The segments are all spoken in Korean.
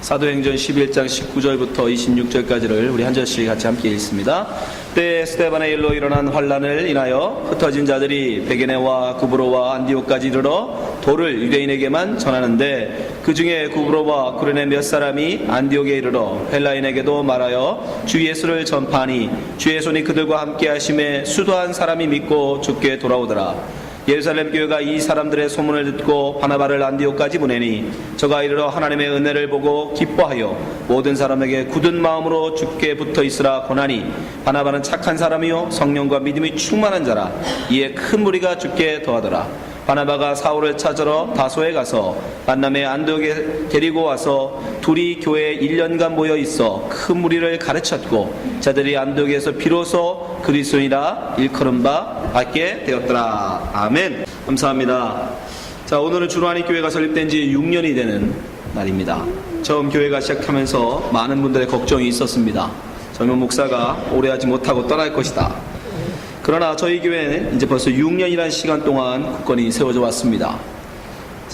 사도행전 11장 19절부터 26절까지를 우리 한 절씩 같이 함께 읽습니다. 때에 스데반의 일로 일어난 환란을 인하여 흩어진 자들이 베게네와 구브로와 안디옥까지 이르러 도를 유대인에게만 전하는데, 그 중에 구브로와 구레네 몇 사람이 안디옥에 이르러 헬라인에게도 말하여 주 예수를 전파하니, 주의 손이 그들과 함께 하심에 수도한 사람이 믿고 주께 돌아오더라. 예루살렘 교회가 이 사람들의 소문을 듣고 바나바를 안디옥까지 보내니, 저가 이르러 하나님의 은혜를 보고 기뻐하여 모든 사람에게 굳은 마음으로 주께 붙어 있으라 권하니, 바나바는 착한 사람이요 성령과 믿음이 충만한 자라. 이에 큰 무리가 주께 더하더라. 바나바가 사울을 찾으러 다소에 가서 만남에 안디옥에 데리고 와서 둘이 교회에 1년간 모여 있어 큰 무리를 가르쳤고, 자들이 안디옥에서 비로소 그리스도인이라 일컬은 바 받게 되었더라. 아멘. 감사합니다. 자, 오늘은 주노하니 교회가 설립된 지 6년이 되는 날입니다. 처음 교회가 시작하면서 많은 분들의 걱정이 있었습니다. 젊은 목사가 오래 하지 못하고 떠날 것이다. 그러나 저희 교회는 이제 벌써 6년이라는 시간 동안 굳건히 세워져 왔습니다.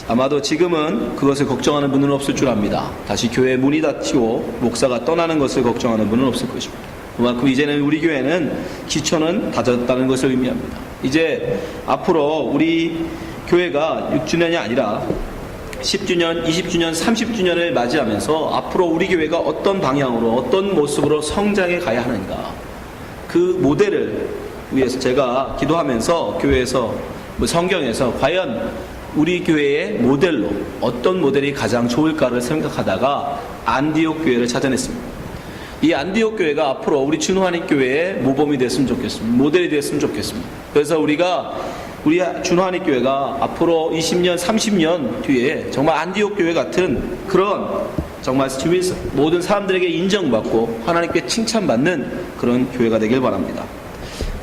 아마도 지금은 그것을 걱정하는 분은 없을 줄 압니다. 다시 교회의 문이 닫히고 목사가 떠나는 것을 걱정하는 분은 없을 것입니다. 그만큼 이제는 우리 교회는 기초는 다졌다는 것을 의미합니다. 이제 앞으로 우리 교회가 6주년이 아니라 10주년, 20주년, 30주년을 맞이하면서 앞으로 우리 교회가 어떤 방향으로, 어떤 모습으로 성장해 가야 하는가, 그 모델을 위해서 제가 기도하면서 교회에서, 성경에서 과연 우리 교회의 모델로 어떤 모델이 가장 좋을까를 생각하다가 안디옥 교회를 찾아냈습니다. 이 안디옥 교회가 앞으로 우리 준호하니 교회의 모범이 됐으면 좋겠습니다. 모델이 됐으면 좋겠습니다. 그래서 우리 준호하니 교회가 앞으로 20년, 30년 뒤에 정말 안디옥 교회 같은 그런 정말 모든 사람들에게 인정받고 하나님께 칭찬받는 그런 교회가 되길 바랍니다.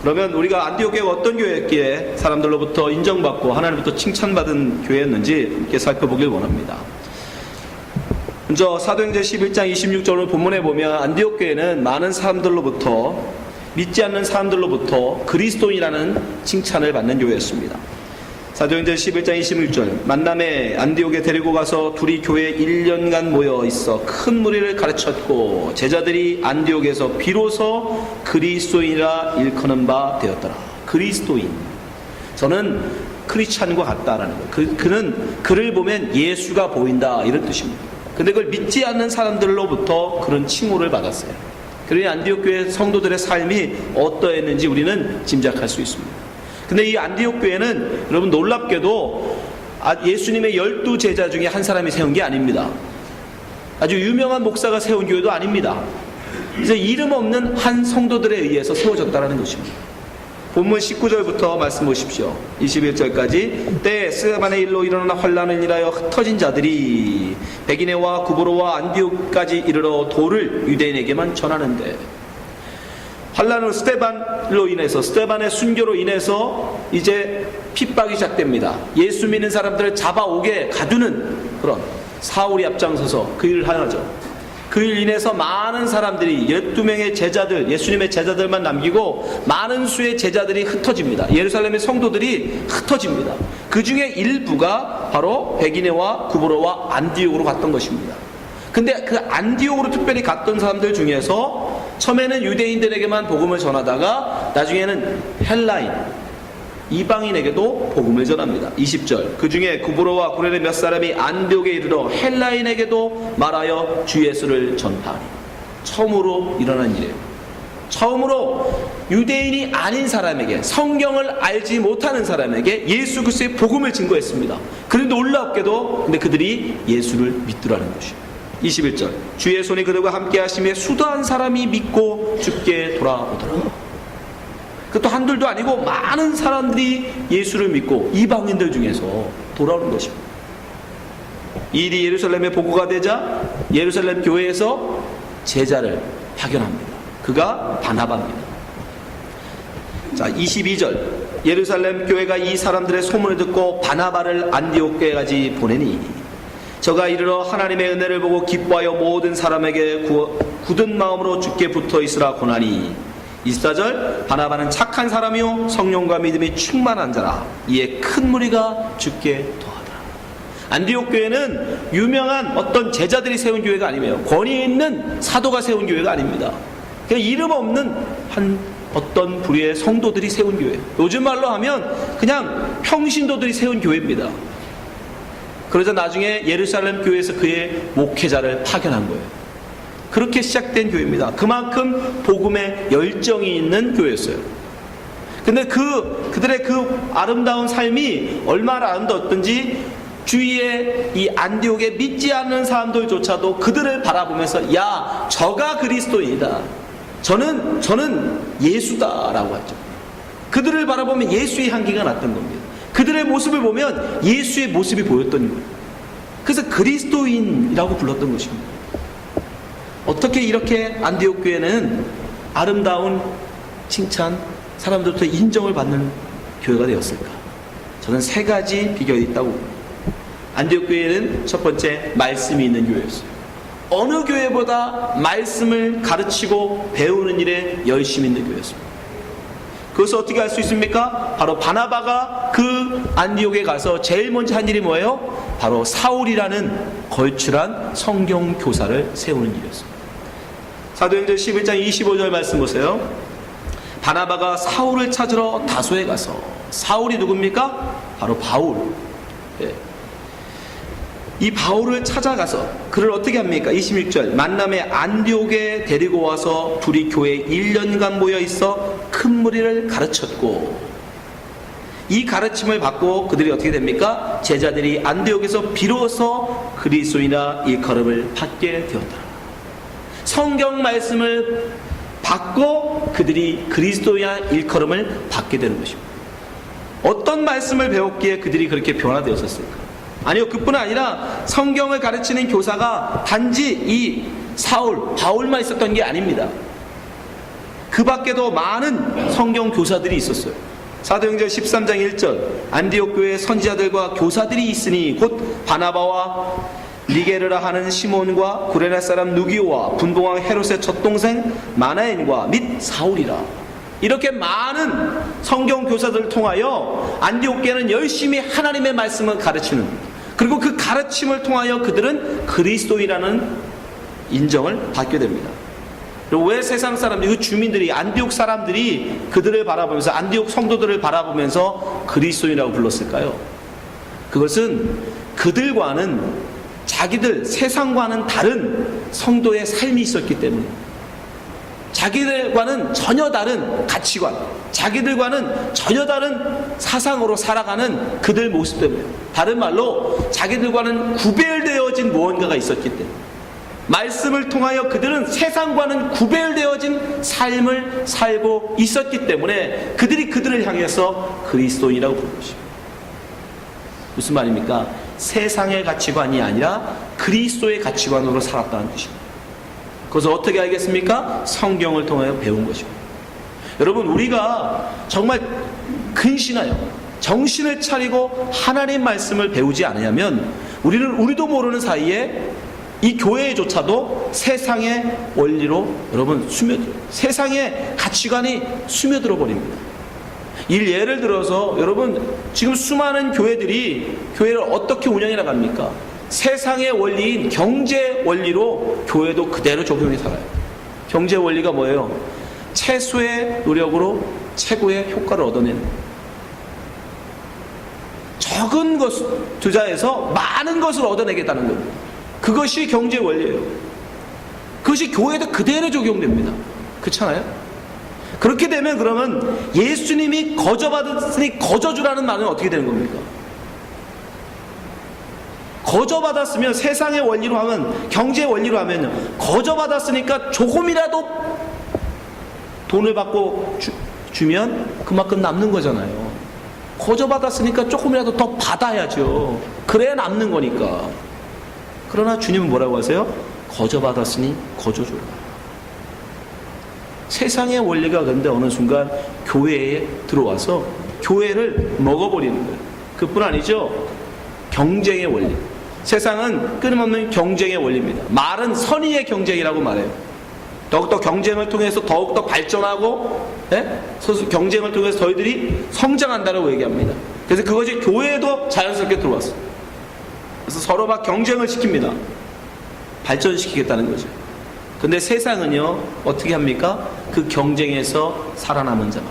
그러면 우리가 안디옥 교회가 어떤 교회였기에 사람들로부터 인정받고 하나님부터 칭찬받은 교회였는지 이렇게 살펴보길 원합니다. 먼저 사도행전 11장 26절을 본문에 보면 안디옥 교회는 많은 사람들로부터, 믿지 않는 사람들로부터 그리스도인이라는 칭찬을 받는 교회였습니다. 사도행전 11장 26절, 만남에 안디옥에 데리고 가서 둘이 교회에 1년간 모여 있어 큰 무리를 가르쳤고, 제자들이 안디옥에서 비로소 그리스도인이라 일컫는 바 되었더라. 그리스도인, 저는 크리스찬과 같다라는 거예요. 그는 그를 보면 예수가 보인다, 이런 뜻입니다. 근데 그걸 믿지 않는 사람들로부터 그런 칭호를 받았어요. 그러니 안디옥 교회 성도들의 삶이 어떠했는지 우리는 짐작할 수 있습니다. 근데 이 안디옥 교회는 여러분 놀랍게도 예수님의 12제자 중에 한 사람이 세운 게 아닙니다. 아주 유명한 목사가 세운 교회도 아닙니다. 이제 이름 없는 한 성도들에 의해서 세워졌다는 것입니다. 본문 19절부터 말씀 보십시오. 21절까지. 때에 스데반의 일로 일어난 환란을 인하여 흩어진 자들이 베기네와 구브로와 안디옥까지 이르러 도를 유대인에게만 전하는데, 환란으로 스데반으로 인해서, 스데반의 순교로 인해서 이제 핍박이 시작됩니다. 예수 믿는 사람들을 잡아오게 가두는 그런 사울이 앞장서서 그 일을 하죠. 그 일 인해서 많은 사람들이 12명의 제자들, 예수님의 제자들만 남기고 많은 수의 제자들이 흩어집니다. 예루살렘의 성도들이 흩어집니다. 그 중에 일부가 바로 베기네와 구브로와 안디옥으로 갔던 것입니다. 근데 그 안디옥으로 특별히 갔던 사람들 중에서 처음에는 유대인들에게만 복음을 전하다가 나중에는 헬라인, 이방인에게도 복음을 전합니다. 20절, 그 중에 구브로와 구레네 몇 사람이 안디옥에 이르러 헬라인에게도 말하여 주 예수를 전파하니. 처음으로 일어난 일이에요. 처음으로 유대인이 아닌 사람에게, 성경을 알지 못하는 사람에게 예수 그리스도의 복음을 증거했습니다. 그런데 놀랍게도 근데 그들이 예수를 믿더라는 것이에요. 21절, 주의 손이 그들과 함께 하심에 수도한 사람이 믿고 주께 돌아오더라. 그것도 한둘도 아니고 많은 사람들이 예수를 믿고 이방인들 중에서 돌아오는 것입니다. 이 일이 예루살렘에 보고가 되자 예루살렘 교회에서 제자를 파견합니다. 그가 바나바입니다. 자, 22절, 예루살렘 교회가 이 사람들의 소문을 듣고 바나바를 안디옥 교회까지 보내니, 저가 이르러 하나님의 은혜를 보고 기뻐하여 모든 사람에게 굳은 마음으로 주께 붙어 있으라 권하니. 24절, 바나바는 착한 사람이요 성령과 믿음이 충만한 자라. 이에 큰 무리가 주께 더하더라. 안디옥 교회는 유명한 어떤 제자들이 세운 교회가 아니에요. 권위 있는 사도가 세운 교회가 아닙니다. 그냥 이름 없는 한 어떤 부류의 성도들이 세운 교회. 요즘 말로 하면 그냥 평신도들이 세운 교회입니다. 그러자 나중에 예루살렘 교회에서 그의 목회자를 파견한 거예요. 그렇게 시작된 교회입니다. 그만큼 복음에 열정이 있는 교회였어요. 근데 그들의 그 아름다운 삶이 얼마나 아름다웠던지 주위에 이 안디옥에 믿지 않는 사람들조차도 그들을 바라보면서 야, 저가 그리스도인이다. 저는 예수다라고 하죠. 그들을 바라보면 예수의 향기가 났던 겁니다. 그들의 모습을 보면 예수의 모습이 보였던 거예요. 그래서 그리스도인이라고 불렀던 것입니다. 어떻게 이렇게 안디옥 교회는 아름다운 칭찬, 사람들부터 인정을 받는 교회가 되었을까? 저는 세 가지 비결이 있다고 봅니다. 안디옥 교회는 첫 번째, 말씀이 있는 교회였어요. 어느 교회보다 말씀을 가르치고 배우는 일에 열심히 있는 교회였습니다. 그것을 어떻게 알 수 있습니까? 바로 바나바가 그 안디옥에 가서 제일 먼저 한 일이 뭐예요? 바로 사울이라는 걸출한 성경 교사를 세우는 일이었습니다. 사도행전 11장 25절 말씀 보세요. 바나바가 사울을 찾으러 다소에 가서, 사울이 누굽니까? 바로 바울. 예. 이 바울을 찾아가서 그를 어떻게 합니까? 26절, 만남에 안디옥에 데리고 와서 둘이 교회에 1년간 모여 있어 큰 무리를 가르쳤고, 이 가르침을 받고 그들이 어떻게 됩니까? 제자들이 안디옥에서 비로소 그리스도인이라 일컬음을 받게 되었다. 성경 말씀을 받고 그들이 그리스도인이라 일컬음을 받게 되는 것입니다. 어떤 말씀을 배웠기에 그들이 그렇게 변화되었을까? 아니요, 그뿐 아니라 성경을 가르치는 교사가 단지 이 사울, 바울만 있었던 게 아닙니다. 그 밖에도 많은 성경 교사들이 있었어요. 사도행전 13장 1절, 안디옥 교회에 선지자들과 교사들이 있으니 곧 바나바와 니게르라 하는 시몬과 구레네 사람 누기오와 분봉왕 헤롯의 젖동생 마나엔과 및 사울이라. 이렇게 많은 성경 교사들을 통하여 안디옥 교회는 열심히 하나님의 말씀을 가르치는, 그리고 그 가르침을 통하여 그들은 그리스도인이라는 인정을 받게 됩니다. 그리고 왜 세상 사람들이, 그 주민들이, 안디옥 사람들이 그들을 바라보면서, 안디옥 성도들을 바라보면서 그리스도인이라고 불렀을까요? 그것은 그들과는, 자기들 세상과는 다른 성도의 삶이 있었기 때문에, 자기들과는 전혀 다른 가치관, 자기들과는 전혀 다른 사상으로 살아가는 그들 모습 때문에, 다른 말로 자기들과는 구별되어진 무언가가 있었기 때문에, 말씀을 통하여 그들은 세상과는 구별되어진 삶을 살고 있었기 때문에 그들이 그들을 향해서 그리스도인이라고 부르는 것입니다. 무슨 말입니까? 세상의 가치관이 아니라 그리스도의 가치관으로 살았다는 뜻입니다. 그것을 어떻게 알겠습니까? 성경을 통하여 배운 것입니다. 여러분, 우리가 정말 근신하여 정신을 차리고 하나님 말씀을 배우지 않으면 우리도 모르는 사이에 이 교회조차도 세상의 원리로 여러분 세상의 가치관이 스며들어 버립니다. 예를 들어서 여러분, 지금 수많은 교회들이 교회를 어떻게 운영해 나갑니까? 세상의 원리인 경제 원리로 교회도 그대로 적용해 살아요. 경제 원리가 뭐예요? 최소의 노력으로 최고의 효과를 얻어내는, 적은 것 투자해서 많은 것을 얻어내겠다는 겁니다. 그것이 경제 원리예요. 그것이 교회에도 그대로 적용됩니다. 그렇잖아요? 그렇게 되면 그러면 예수님이 거저받았으니 거저주라는 말은 어떻게 되는 겁니까? 거저받았으면, 세상의 원리로 하면, 경제 원리로 하면요, 거저받았으니까 조금이라도 돈을 받고 주면 그만큼 남는 거잖아요. 거저받았으니까 조금이라도 더 받아야죠. 그래야 남는 거니까. 그러나 주님은 뭐라고 하세요? 거저받았으니 거저줘라. 세상의 원리가 그런데 어느 순간 교회에 들어와서 교회를 먹어버리는 거예요. 그뿐 아니죠. 경쟁의 원리. 세상은 끊임없는 경쟁의 원리입니다. 말은 선의의 경쟁이라고 말해요. 더욱더 경쟁을 통해서 더욱더 발전하고, 경쟁을 통해서 저희들이 성장한다고 얘기합니다. 그래서 그것이 교회에도 자연스럽게 들어왔어요. 그래서 서로 막 경쟁을 시킵니다. 발전시키겠다는 거죠. 근데 세상은요, 어떻게 합니까? 그 경쟁에서 살아남은 자만,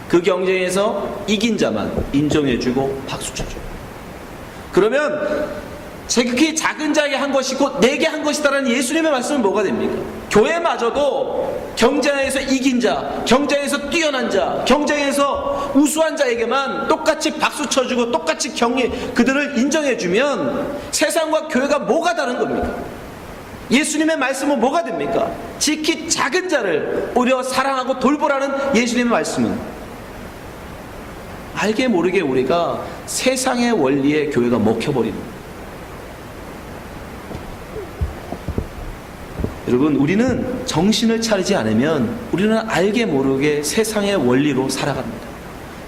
그 경쟁에서 이긴 자만 인정해주고 박수쳐줘요. 그러면 제게 작은 자에게 한 것이고 내게 한 것이다라는 예수님의 말씀은 뭐가 됩니까? 교회마저도 경쟁에서 이긴 자, 경쟁에서 뛰어난 자, 경쟁에서 우수한 자에게만 똑같이 박수 쳐주고 똑같이 그들을 인정해주면 세상과 교회가 뭐가 다른 겁니까? 예수님의 말씀은 뭐가 됩니까? 지키 작은 자를 오히려 사랑하고 돌보라는 예수님의 말씀은 알게 모르게 우리가 세상의 원리에 교회가 먹혀버리는 거예요. 여러분, 우리는 정신을 차리지 않으면 우리는 알게 모르게 세상의 원리로 살아갑니다.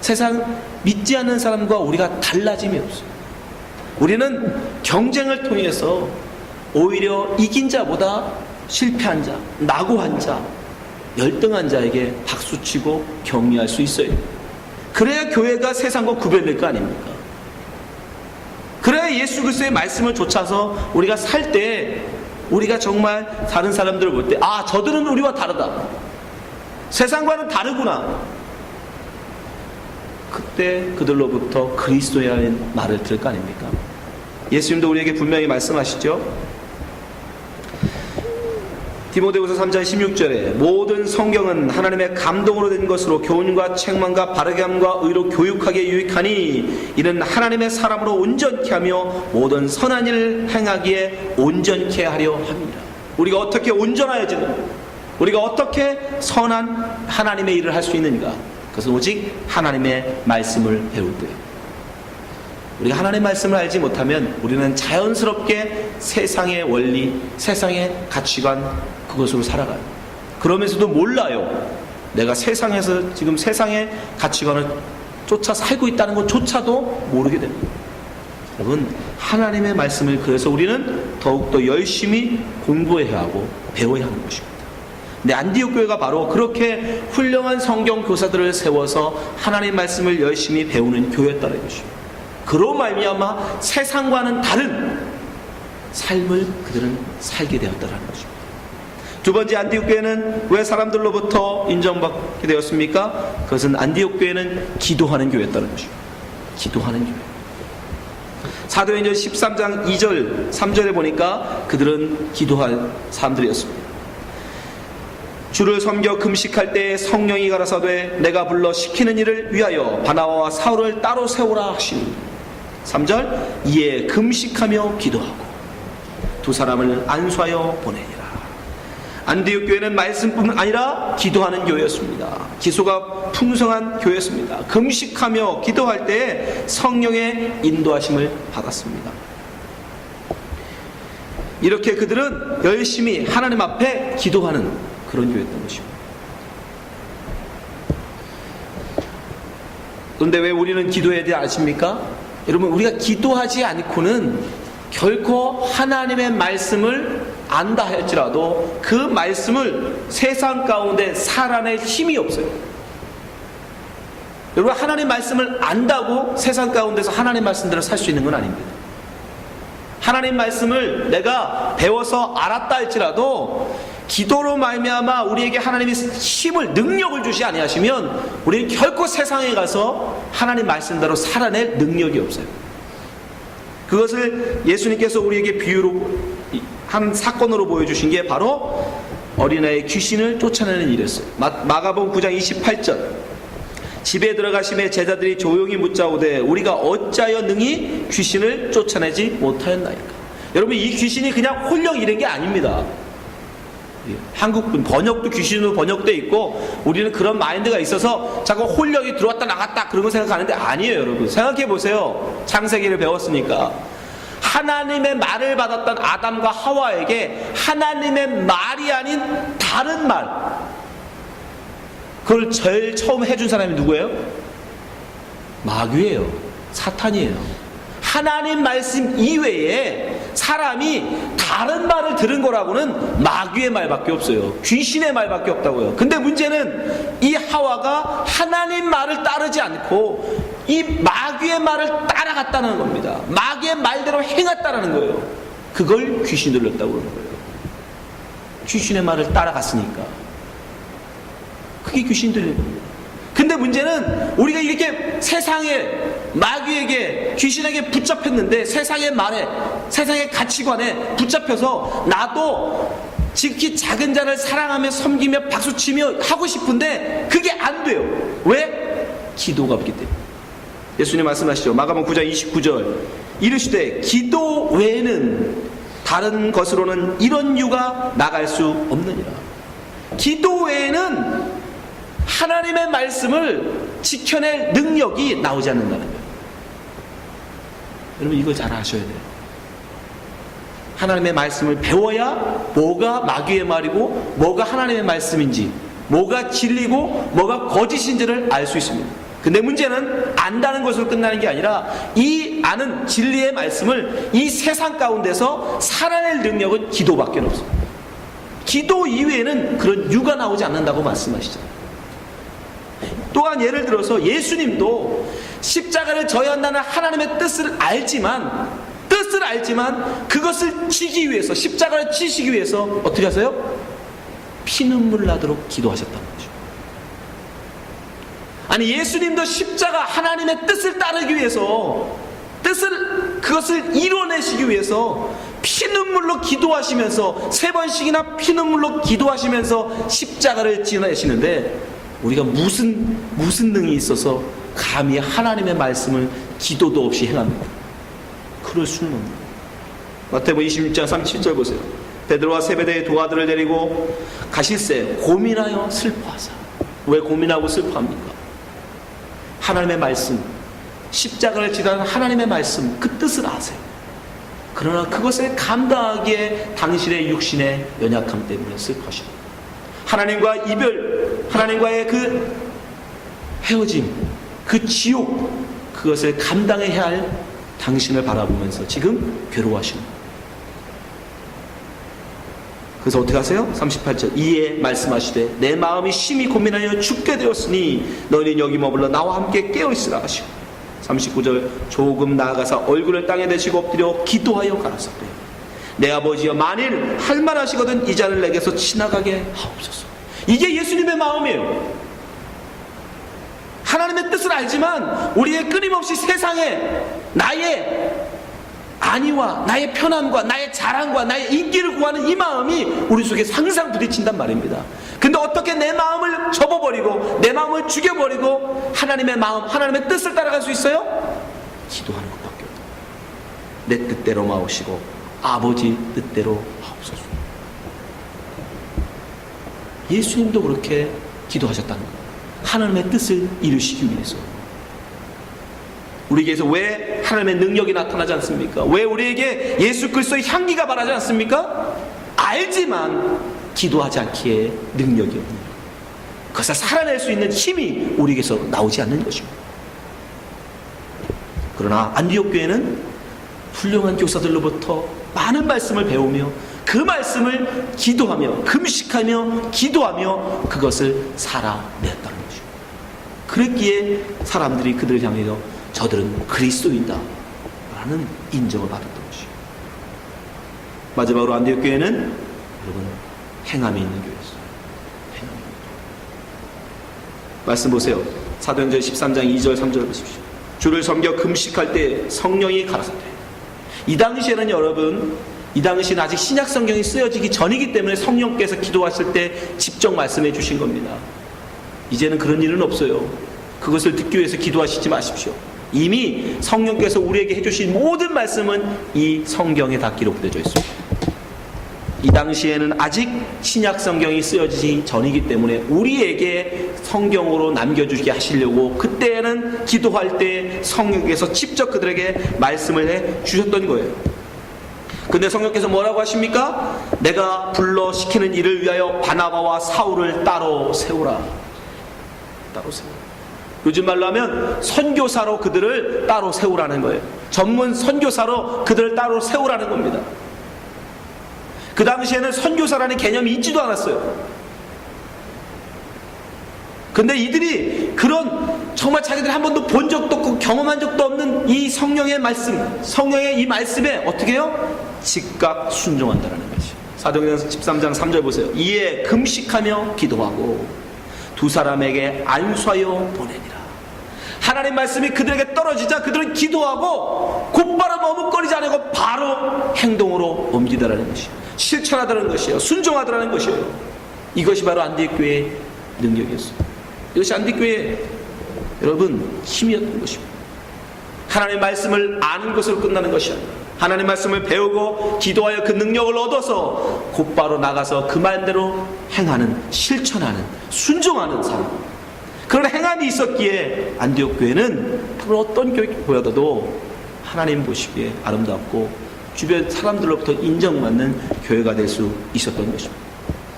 세상 믿지 않는 사람과 우리가 달라짐이 없어요. 우리는 경쟁을 통해서 오히려 이긴 자보다 실패한 자, 낙오한 자, 열등한 자에게 박수치고 격려할 수 있어요. 그래야 교회가 세상과 구별될 거 아닙니까? 그래야 예수 그리스도의 말씀을 좇아서 우리가 살 때 우리가 정말 다른 사람들을 볼 때 아, 저들은 우리와 다르다, 세상과는 다르구나, 그때 그들로부터 그리스도라는 말을 들을 거 아닙니까? 예수님도 우리에게 분명히 말씀하시죠. 디모데후서 3장 16절에 모든 성경은 하나님의 감동으로 된 것으로 교훈과 책망과 바르게 함과 의로 교육하기에 유익하니 이는 하나님의 사람으로 온전케 하며 모든 선한 일을 행하기에 온전케 하려 합니다. 우리가 어떻게 온전하여지는, 우리가 어떻게 선한 하나님의 일을 할 수 있는가? 그것은 오직 하나님의 말씀을 배울 때예요. 우리가 하나님의 말씀을 알지 못하면 우리는 자연스럽게 세상의 원리, 세상의 가치관, 그것으로 살아가요. 그러면서도 몰라요. 내가 세상에서 지금 세상의 가치관을 쫓아 살고 있다는 것조차도 모르게 됩니다. 여러분, 하나님의 말씀을 그래서 우리는 더욱더 열심히 공부해야 하고 배워야 하는 것입니다. 근데 안디옥 교회가 바로 그렇게 훌륭한 성경 교사들을 세워서 하나님의 말씀을 열심히 배우는 교회였다는 것입니다. 그로 말미암아 세상과는 다른 삶을 그들은 살게 되었다는 것입니다. 두 번째, 안디옥 교회는 왜 사람들로부터 인정받게 되었습니까? 그것은 안디옥 교회는 기도하는 교회였다는 것입니다. 기도하는 교회. 사도행전 13장 2절 3절에 보니까 그들은 기도한 사람들이었습니다. 주를 섬겨 금식할 때에 성령이 가라사대 내가 불러 시키는 일을 위하여 바나바와 사울을 따로 세우라 하시니. 3절, 이에 금식하며 기도하고 두 사람을 안수하여 보내니라. 안디옥 교회는 말씀뿐 아니라 기도하는 교회였습니다. 기소가 풍성한 교회였습니다. 금식하며 기도할 때에 성령의 인도하심을 받았습니다. 이렇게 그들은 열심히 하나님 앞에 기도하는 그런 교회였던 것입니다. 그런데 왜 우리는 기도해야 되지 않습니까? 여러분, 우리가 기도하지 않고는 결코 하나님의 말씀을 안다 할지라도 그 말씀을 세상 가운데 살아낼 힘이 없어요. 여러분, 하나님 말씀을 안다고 세상 가운데서 하나님 말씀대로 살 수 있는 건 아닙니다. 하나님 말씀을 내가 배워서 알았다 할지라도 기도로 말미암아 우리에게 하나님이 힘을, 능력을 주시 아니하시면 우리는 결코 세상에 가서 하나님 말씀대로 살아낼 능력이 없어요. 그것을 예수님께서 우리에게 비유로 한 사건으로 보여주신 게 바로 어린아이의 귀신을 쫓아내는 일이었어요. 마가복음 9장 28절, 집에 들어가심에 제자들이 조용히 묻자오되 우리가 어찌하여 능히 귀신을 쫓아내지 못하였나이까. 여러분, 이 귀신이 그냥 홀령 이런 게 아닙니다. 한국 번역도 귀신으로 번역되어 있고 우리는 그런 마인드가 있어서 자꾸 홀령이 들어왔다 나갔다 그런 거 생각하는데 아니에요. 여러분, 생각해 보세요. 창세기를 배웠으니까 하나님의 말을 받았던 아담과 하와에게 하나님의 말이 아닌 다른 말, 그걸 제일 처음 해준 사람이 누구예요? 마귀예요. 사탄이에요. 하나님 말씀 이외에 사람이 다른 말을 들은 거라고는 마귀의 말밖에 없어요. 귀신의 말밖에 없다고요. 근데 문제는 이 하와가 하나님 말을 따르지 않고 이 마귀의 말을 따라갔다는 겁니다. 마귀의 말대로 행했다는 거예요. 그걸 귀신 들렸다고 그러는 거예요. 귀신의 말을 따라갔으니까. 그게 귀신 들린 겁니다. 근데 문제는 우리가 이렇게 세상에 마귀에게 귀신에게 붙잡혔는데 세상의 말에 세상의 가치관에 붙잡혀서 나도 지극히 작은 자를 사랑하며 섬기며 박수치며 하고 싶은데 그게 안 돼요. 왜? 기도가 없기 때문에. 예수님 말씀하시죠. 마가복음 9장 29절 이르시되 기도 외에는 다른 것으로는 이런 유가 나갈 수 없느니라. 기도 외에는 하나님의 말씀을 지켜낼 능력이 나오지 않는다는 거예요. 여러분 이거 잘 아셔야 돼요. 하나님의 말씀을 배워야 뭐가 마귀의 말이고 뭐가 하나님의 말씀인지, 뭐가 진리고 뭐가 거짓인지를 알 수 있습니다. 근데 문제는 안다는 것으로 끝나는 게 아니라 이 아는 진리의 말씀을 이 세상 가운데서 살아낼 능력은 기도밖에 없습니다. 기도 이외에는 그런 유가 나오지 않는다고 말씀하시잖아요. 또한 예를 들어서 예수님도 십자가를 져야 한다는 하나님의 뜻을 알지만 그것을 지기 위해서, 십자가를 지시기 위해서 어떻게 하세요? 피눈물 나도록 기도하셨다는 거죠. 아니 예수님도 십자가 하나님의 뜻을 따르기 위해서 그것을 이뤄내시기 위해서 피눈물로 기도하시면서 3번씩이나 피눈물로 기도하시면서 십자가를 지내시는데 우리가 무슨 능이 있어서 감히 하나님의 말씀을 기도도 없이 행합니까? 그럴 수는 없는. 마태복음 26장 37절 보세요. 베드로와 세베대의 두 아들을 데리고 가실새 고민하여 슬퍼하사. 왜 고민하고 슬퍼합니까? 하나님의 말씀, 십자가를 지다는 하나님의 말씀, 그 뜻을 아세요. 그러나 그것을 감당하기에 당신의 육신의 연약함 때문에 슬퍼하십니다. 하나님과 이별, 하나님과의 그 헤어짐, 그 지옥, 그것을 감당해야 할 당신을 바라보면서 지금 괴로워하십니다. 그래서 어떻게 하세요? 38절 이에 말씀하시되 내 마음이 심히 고민하여 죽게 되었으니 너희는 여기 머물러 나와 함께 깨어있으라 하시고 39절 조금 나아가서 얼굴을 땅에 대시고 엎드려 기도하여 가라사대 내 아버지여 만일 할만하시거든 이 잔을 내게서 지나가게 하옵소서. 이게 예수님의 마음이에요. 하나님의 뜻을 알지만 우리의 끊임없이 세상에 나의 안위와 나의 편함과 나의 자랑과 나의 인기를 구하는 이 마음이 우리 속에 항상 부딪힌단 말입니다. 근데 어떻게 내 마음을 접어버리고 내 마음을 죽여버리고 하나님의 마음, 하나님의 뜻을 따라갈 수 있어요? 기도하는 것밖에 없다. 내 뜻대로 마오시고 아버지 뜻대로 하옵소서. 예수님도 그렇게 기도하셨다는 거예요. 하나님의 뜻을 이루시기 위해서. 우리에게서 왜 하나님의 능력이 나타나지 않습니까? 왜 우리에게 예수 그리스도의 향기가 바라지 않습니까? 알지만 기도하지 않기에 능력이 없는 것. 그것을 살아낼 수 있는 힘이 우리에게서 나오지 않는 것입니다. 그러나 안디옥 교회는 훌륭한 교사들로부터 많은 말씀을 배우며 그 말씀을 기도하며 금식하며 기도하며 그것을 살아냈다는 것입니다. 그랬기에 사람들이 그들을 향해서 저들은 그리스도인다 라는 인정을 받았던 것이죠. 마지막으로 안디옥 교회는 여러분 행함이 있는 교회였어요. 행함이 있는 교회. 말씀 보세요. 사도행전 13장 2절 3절 보십시오. 주를 섬겨 금식할 때 성령이 가라사대. 이 당시에는 여러분 이 당시에는 아직 신약 성경이 쓰여지기 전이기 때문에 성령께서 기도하실 때 직접 말씀해 주신 겁니다. 이제는 그런 일은 없어요. 그것을 듣기 위해서 기도하시지 마십시오. 이미 성령께서 우리에게 해주신 모든 말씀은 이 성경에 다 기록되어 있습니다. 이 당시에는 아직 신약 성경이 쓰여지기 전이기 때문에 우리에게 성경으로 남겨주게 하시려고 그때는 기도할 때 성령께서 직접 그들에게 말씀을 해 주셨던 거예요. 근데 성령께서 뭐라고 하십니까? 내가 불러 시키는 일을 위하여 바나바와 사울을 따로 세우라. 따로 세우라. 요즘 말로 하면 선교사로 그들을 따로 세우라는 거예요. 전문 선교사로 그들을 따로 세우라는 겁니다. 그 당시에는 선교사라는 개념이 있지도 않았어요. 근데 이들이 그런 정말 자기들이 한 번도 본 적도 없고 경험한 적도 없는 이 성령의 말씀, 성령의 이 말씀에 어떻게 해요? 즉각 순종한다는 것이. 사도행전 13장 3절 보세요. 이에 금식하며 기도하고 두 사람에게 안수하여 보내니라. 하나님 말씀이 그들에게 떨어지자 그들은 기도하고 곧바로 머뭇거리지 않고 바로 행동으로 옮기다라는 것이에요. 실천하다는 것이에요. 순종하다라는 것이에요. 이것이 바로 안디옥교회의 능력이었어요. 이것이 안디옥교회의 여러분 힘이었던 것입니다. 하나님의 말씀을 아는 것으로 끝나는 것이 아니라 하나님의 말씀을 배우고 기도하여 그 능력을 얻어서 곧바로 나가서 그 말대로 행하는, 실천하는, 순종하는 사람. 그런 행함이 있었기에 안디옥교회는 그 어떤 교회보다도 하나님 보시기에 아름답고 주변 사람들로부터 인정받는 교회가 될 수 있었던 것입니다.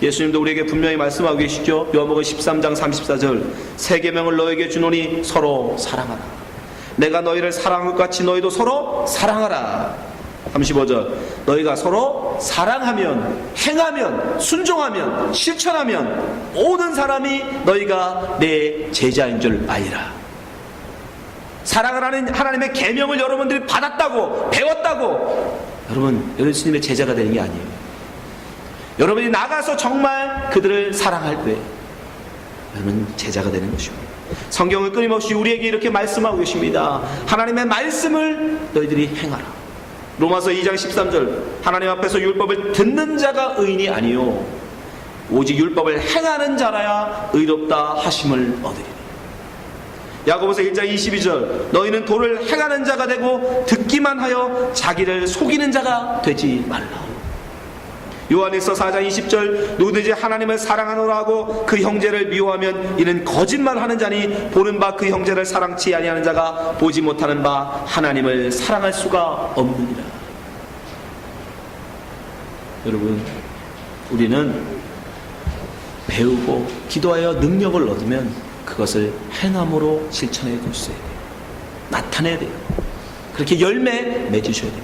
예수님도 우리에게 분명히 말씀하고 계시죠. 요한복음 13장 34절 새 계명을 너에게 주노니 서로 사랑하라. 내가 너희를 사랑한 것 같이 너희도 서로 사랑하라. 35절 너희가 서로 사랑하면, 행하면, 순종하면, 실천하면 모든 사람이 너희가 내 제자인 줄 알리라. 사랑을 하는 하나님의 계명을 여러분들이 받았다고, 배웠다고 여러분 예수님의 제자가 되는 게 아니에요. 여러분이 나가서 정말 그들을 사랑할 때 여러분 제자가 되는 것입니다. 성경을 끊임없이 우리에게 이렇게 말씀하고 계십니다. 하나님의 말씀을 너희들이 행하라. 로마서 2장 13절 하나님 앞에서 율법을 듣는 자가 의인이 아니요 오직 율법을 행하는 자라야 의롭다 하심을 얻으리니. 야고보서 1장 22절 너희는 도를 행하는 자가 되고 듣기만 하여 자기를 속이는 자가 되지 말라. 요한일서 4장 20절 누구든지 하나님을 사랑하노라 하고 그 형제를 미워하면 이는 거짓말하는 자니 보는 바 그 형제를 사랑치 아니하는 자가 보지 못하는 바 하나님을 사랑할 수가 없느니라. 여러분 우리는 배우고 기도하여 능력을 얻으면 그것을 행함으로 실천해 주셔야 돼요. 나타내야 돼요. 그렇게 열매 맺으셔야 돼요.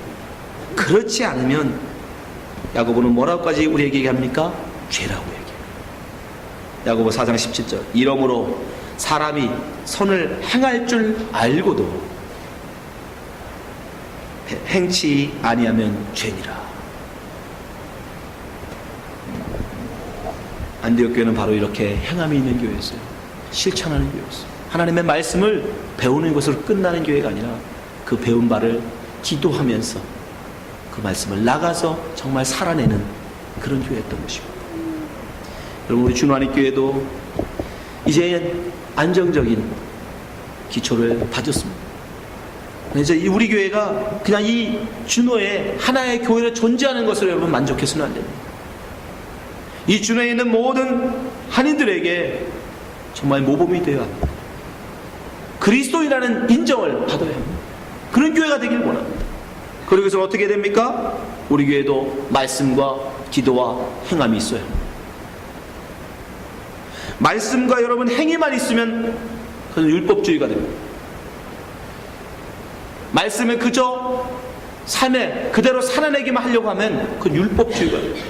그렇지 않으면 야고보는 뭐라고까지 우리에게 얘기합니까? 죄라고 얘기해요. 야고보 4장 17절 이러므로 사람이 선을 행할 줄 알고도 행치 아니하면 죄니라. 안디옥교회는 바로 이렇게 행함이 있는 교회였어요. 실천하는 교회였어요. 하나님의 말씀을 배우는 것으로 끝나는 교회가 아니라 그 배운 바를 기도하면서 그 말씀을 나가서 정말 살아내는 그런 교회였던 것입니다. 여러분 우리 준환의교회도 이제 안정적인 기초를 다졌습니다. 이제 우리 교회가 그냥 이 준호의 하나의 교회로 존재하는 것으로 여러분 만족해서는 안 됩니다. 이 준호에 있는 모든 한인들에게 정말 모범이 되어야 합니다. 그리스도인이라는 인정을 받아야 합니다. 그런 교회가 되길 원합니다. 그러고서 어떻게 됩니까? 우리 교회도 말씀과 기도와 행함이 있어요. 말씀과 여러분 행위만 있으면 그건 율법주의가 됩니다. 말씀을 그저 삶에 그대로 살아내기만 하려고 하면 그건 율법주의가 됩니다.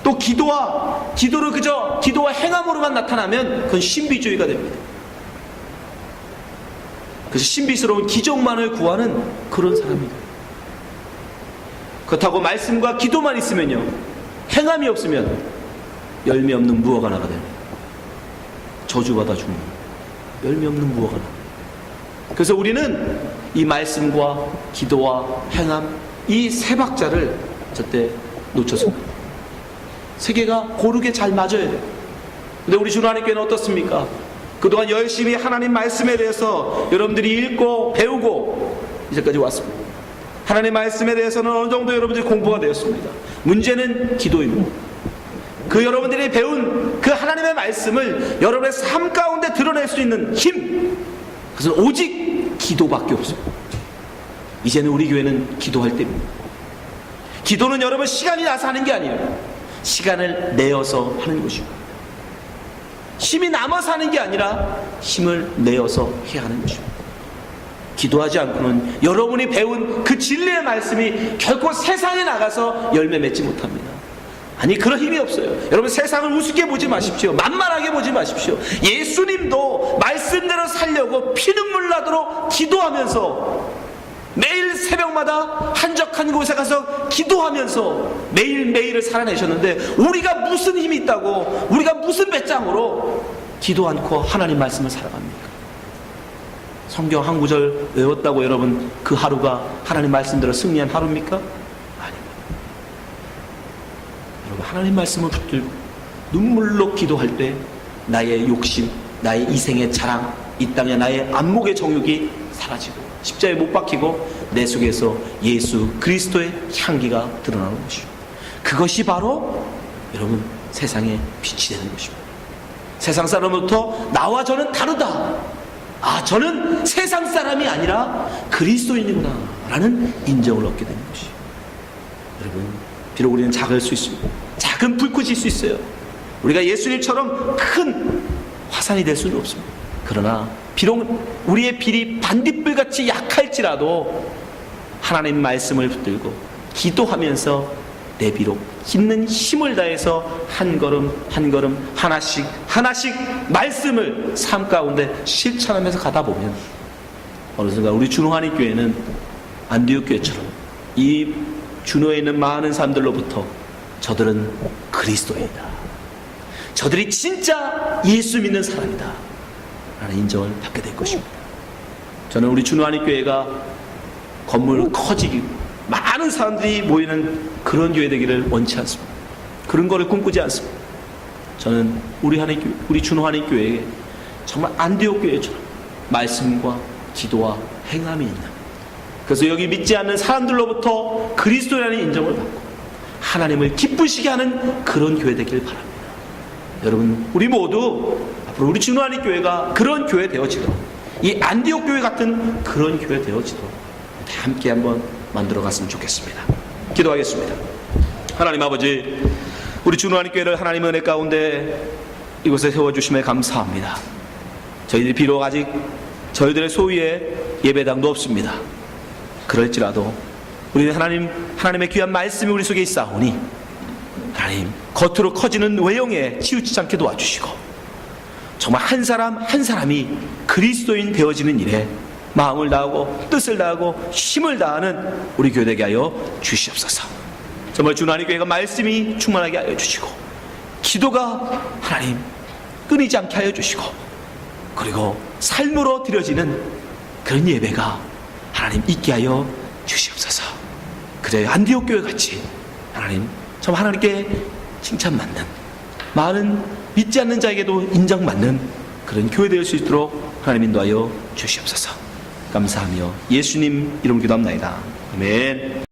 또 기도를 그저 기도와 행함으로만 나타나면 그건 신비주의가 됩니다. 그래서 신비스러운 기적만을 구하는 그런 사람입니다. 그렇다고 말씀과 기도만 있으면요 행함이 없으면 열매 없는 무화과 나가 됩니다. 저주받아 죽는 열매 없는 무화과 나. 그래서 우리는 이 말씀과 기도와 행함 이 세 박자를 저때 놓쳤습니다. 세 개가 고르게 잘 맞아야 돼요. 근데 우리 준환의교회는 어떻습니까? 그동안 열심히 하나님 말씀에 대해서 여러분들이 읽고 배우고 이제까지 왔습니다. 하나님 말씀에 대해서는 어느 정도 여러분들이 공부가 되었습니다. 문제는 기도입니다. 그 여러분들이 배운 그 하나님의 말씀을 여러분의 삶 가운데 드러낼 수 있는 힘, 그것은 오직 기도밖에 없습니다. 이제는 우리 교회는 기도할 때입니다. 기도는 여러분 시간이 나서 하는 게 아니에요. 시간을 내어서 하는 것이고 힘이 남아서 하는 게 아니라 힘을 내어서 해야 하는 것입니다. 기도하지 않고는 여러분이 배운 그 진리의 말씀이 결코 세상에 나가서 열매 맺지 못합니다. 아니, 그런 힘이 없어요. 여러분, 세상을 우습게 보지 마십시오. 만만하게 보지 마십시오. 예수님도 말씀대로 살려고 피눈물 나도록 기도하면서 매일 새벽마다 한적한 곳에 가서 기도하면서 매일매일을 살아내셨는데, 우리가 무슨 힘이 있다고, 우리가 무슨 배짱으로 기도 않고 하나님 말씀을 살아갑니까? 성경 한 구절 외웠다고 여러분 그 하루가 하나님 말씀대로 승리한 하루입니까? 아닙니다. 여러분, 하나님 말씀을 붙들고 눈물로 기도할 때 나의 욕심, 나의 이생의 자랑, 이 땅에 나의 안목의 정욕이 사라지고 십자가에 못 박히고 내 속에서 예수 그리스도의 향기가 드러나는 것이죠. 그것이 바로 여러분 세상의 빛이 되는 것입니다. 세상 사람으로부터 나와 저는 다르다, 저는 세상 사람이 아니라 그리스도인이구나 라는 인정을 얻게 되는 것이죠. 여러분, 비록 우리는 작을 수 있습니다. 작은 불꽃일 수 있어요. 우리가 예수님처럼 큰 화산이 될 수는 없습니다. 그러나 비록 우리의 빌이 반딧불같이 약할지라도 하나님 말씀을 붙들고 기도하면서 내 비록 있는 힘을 다해서 한 걸음 한 걸음 하나씩 하나씩 말씀을 삶 가운데 실천하면서 가다 보면 어느 순간 우리 준호하니 교회는 안디옥 교회처럼 이 준호에 있는 많은 사람들로부터 저들은 그리스도인이다, 저들이 진짜 예수 믿는 사람이다 라는 인정을 받게 될 것입니다. 저는 우리 준호하니 교회가 건물 커지기, 많은 사람들이 모이는 그런 교회 되기를 원치 않습니다. 그런 거를 꿈꾸지 않습니다. 저는 우리 준호하니 교회에 정말 안디옥 교회처럼 말씀과 기도와 행함이 있는, 그래서 여기 믿지 않는 사람들로부터 그리스도라는 인정을 받고 하나님을 기쁘시게 하는 그런 교회 되기를 바랍니다. 여러분, 우리 모두 앞으로 우리 준호하니 교회가 그런 교회 되어지도록, 이 안디옥 교회 같은 그런 교회 되어지도록 함께 한번 만들어 갔으면 좋겠습니다. 기도하겠습니다. 하나님 아버지, 우리 준호하니 교회를 하나님의 은혜 가운데 이곳에 세워주심에 감사합니다. 저희들이 비록 아직 저희들의 소유의 예배당도 없습니다. 그럴지라도 우리는 하나님의 귀한 말씀이 우리 속에 있사오니 하나님, 겉으로 커지는 외형에 치우치지 않게 도와주시고 정말 한 사람 한 사람이 그리스도인 되어지는 일에 마음을 다하고 뜻을 다하고 힘을 다하는 우리 교회 되게 하여 주시옵소서. 정말 준호하니 교회가 말씀이 충만하게 하여 주시고 기도가 하나님 끊이지 않게 하여 주시고, 그리고 삶으로 드려지는 그런 예배가 하나님 있게 하여 주시옵소서. 그래야 안디옥 교회 같이 하나님 정말 하나님께 칭찬받는, 많은 믿지 않는 자에게도 인정받는 그런 교회 될 수 있도록 하나님 인도하여 주시옵소서. 감사하며 예수님 이름 기도합나이다. 아멘.